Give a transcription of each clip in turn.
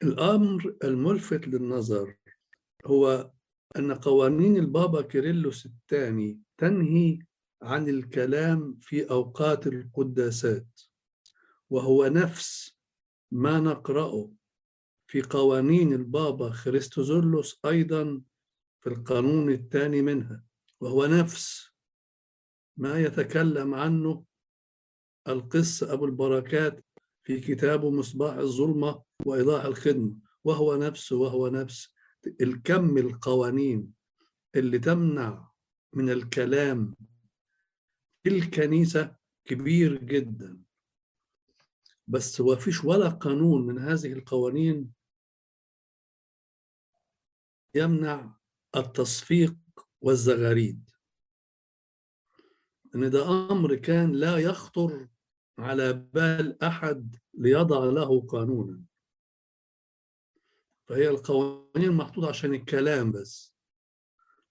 الأمر الملفت للنظر هو أن قوانين البابا كيرلس الثاني تنهي عن الكلام في أوقات القداسات، وهو نفس ما نقرأه في قوانين البابا خريستوزولوس أيضا في القانون الثاني منها، وهو نفس ما يتكلم عنه القس أبو البركات في كتابه مصباح الظلمة وإيضاح الخدمة، وهو نفس الكم القوانين اللي تمنع من الكلام في الكنيسة كبير جدا. بس هو فيش ولا قانون من هذه القوانين يمنع التصفيق والزغاريد، إن ده أمر كان لا يخطر على بال أحد ليضع له قانونا. فهي القوانين محطوطة عشان الكلام بس،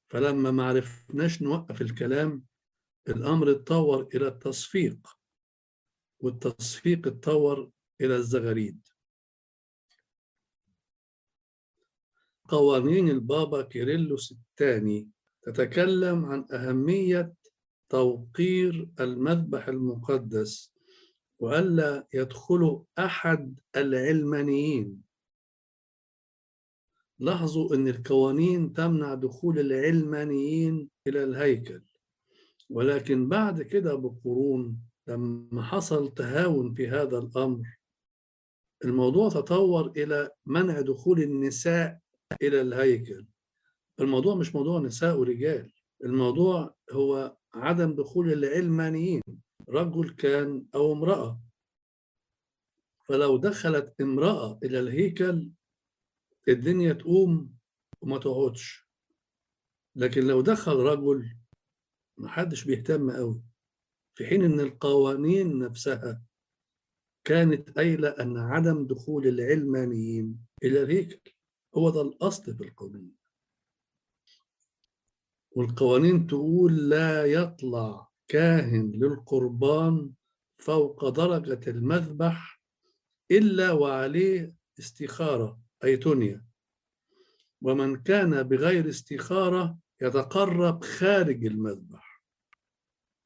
فلما ما عرفناش نوقف الكلام الأمر اتطور إلى التصفيق، والتصفيق اتطور إلى الزغاريد. قوانين البابا كيرلس الثاني تتكلم عن أهمية توقير المذبح المقدس، وألا يدخل أحد العلمانيين. لاحظوا أن القوانين تمنع دخول العلمانيين إلى الهيكل، ولكن بعد كده بقرون لما حصل تهاون في هذا الأمر الموضوع تطور إلى منع دخول النساء إلى الهيكل. الموضوع مش موضوع نساء ورجال، الموضوع هو عدم دخول العلمانيين، رجل كان أو امرأة. فلو دخلت امرأة إلى الهيكل الدنيا تقوم وما تقعدش، لكن لو دخل رجل محدش بيهتم قوي، في حين ان القوانين نفسها كانت قايله ان عدم دخول العلمانيين الى الهيكل هو ده الاصل في القانون. والقوانين تقول لا يطلع كاهن للقربان فوق درجه المذبح الا وعليه استخاره اي تنيه، ومن كان بغير استخاره يتقرب خارج المذبح.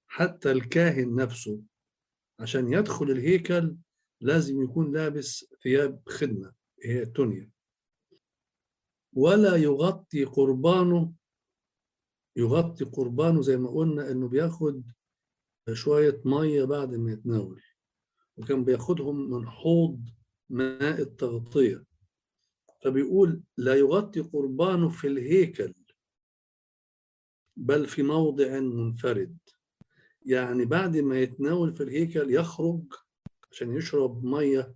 حتى الكاهن نفسه عشان يدخل الهيكل لازم يكون لابس ثياب خدمة هي التونيا، ولا يغطي قربانه زي ما قلنا انه بياخد شوية مية بعد ما يتناول، وكان بياخدهم من حوض ماء التغطية. فبيقول لا يغطي قربانه في الهيكل بل في موضع منفرد، يعني بعد ما يتناول في الهيكل يخرج عشان يشرب مية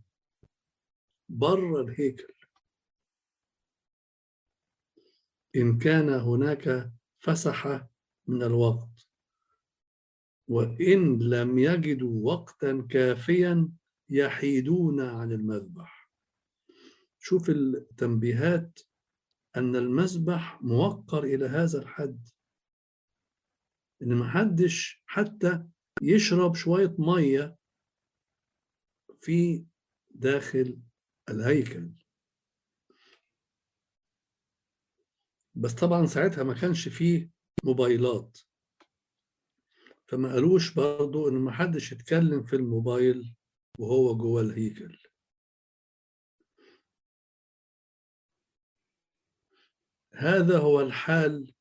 بره الهيكل إن كان هناك فسحة من الوقت، وإن لم يجدوا وقتا كافيا يحيدون عن المذبح. شوف التنبيهات أن المذبح موقر إلى هذا الحد، إن محدش حتى يشرب شوية مية في داخل الهيكل. بس طبعا ساعتها ما كانش فيه موبايلات، فما قالوش برضو إن محدش يتكلم في الموبايل وهو جوه الهيكل. هذا هو الحال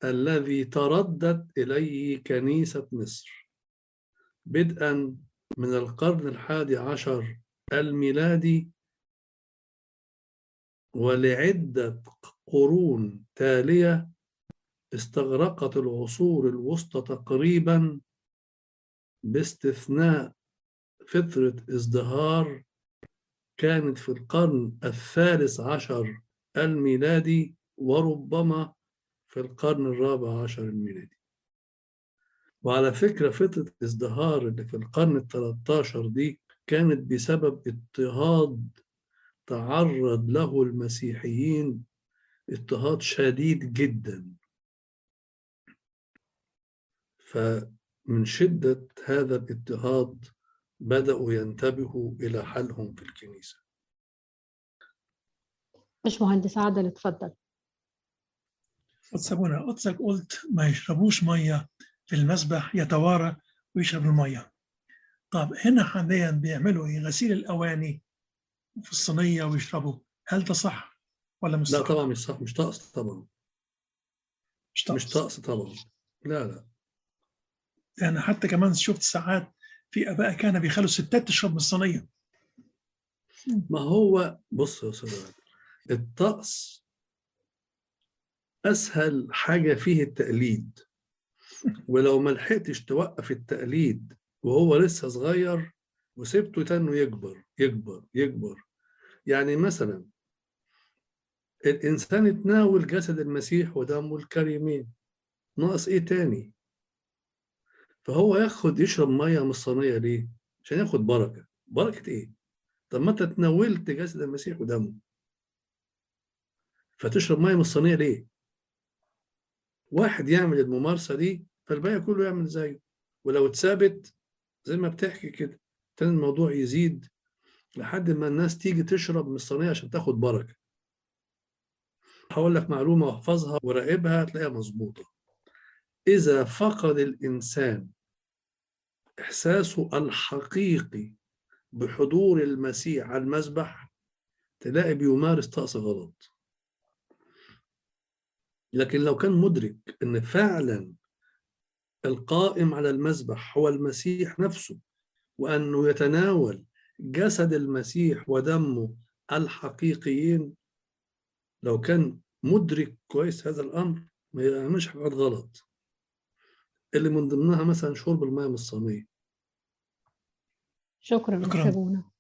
الذي تردت إليه كنيسة مصر بدءا من القرن 11 الميلادي، ولعدة قرون تالية استغرقت العصور الوسطى تقريبا باستثناء فترة ازدهار كانت في القرن 13 الميلادي، وربما في القرن 14 الميلادي. وعلى فكرة فترة ازدهار اللي في القرن ال13 دي كانت بسبب اضطهاد تعرض له المسيحيين، اضطهاد شديد جدا. فمن شدة هذا الاضطهاد بدأوا ينتبهوا إلى حالهم في الكنيسة. باشمهندس عادل اتفضل. قدس أبونا، قدسك قلت ما يشربوش مية في المسبح، يتوارى ويشرب المية. طب هنا حاليا بيعملوا ايه؟ غسيل الأواني في الصينية ويشربوا، هل ده صح ولا مش لا صح؟ طبعا مش صح، مش طقس طبعا، مش مش طقس. طقس طبعا، لا. يعني حتى كمان شفت ساعات في آباء كانوا بيخلوا الستات تشرب من الصينية. ما هو بص يا أستاذ، الطقس أسهل حاجة فيه التقليد، ولو ما لحقتش توقف التقليد وهو لسه صغير وسبته تانه يكبر يكبر يكبر. يعني مثلا الإنسان يتناول جسد المسيح ودمه الكريمين، ناقص إيه تاني؟ فهو يشرب مية من الصينية ليه؟ عشان ياخد بركة. بركة إيه؟ طب ما أنت تناولت جسد المسيح ودمه، فتشرب مية من الصينية ليه؟ واحد يعمل الممارسة دي فالباقي كله يعمل زيه، ولو اتثابت زي ما بتحكي كده تاني الموضوع يزيد لحد ما الناس تيجي تشرب من الصينية عشان تاخد بركة. هقول لك معلومة واحفظها وراقبها تلاقيها مظبوطة. إذا فقد الإنسان إحساسه الحقيقي بحضور المسيح على المذبح تلاقي بيمارس طقس غلط. لكن لو كان مدرك إن فعلا القائم على المذبح هو المسيح نفسه، وأنه يتناول جسد المسيح ودمه الحقيقيين، لو كان مدرك كويس هذا الأمر ما يعملش حاجات غلط، اللي من ضمنها مثلا شرب الماء من الصينية. شكرا يا شكرا. أبونا.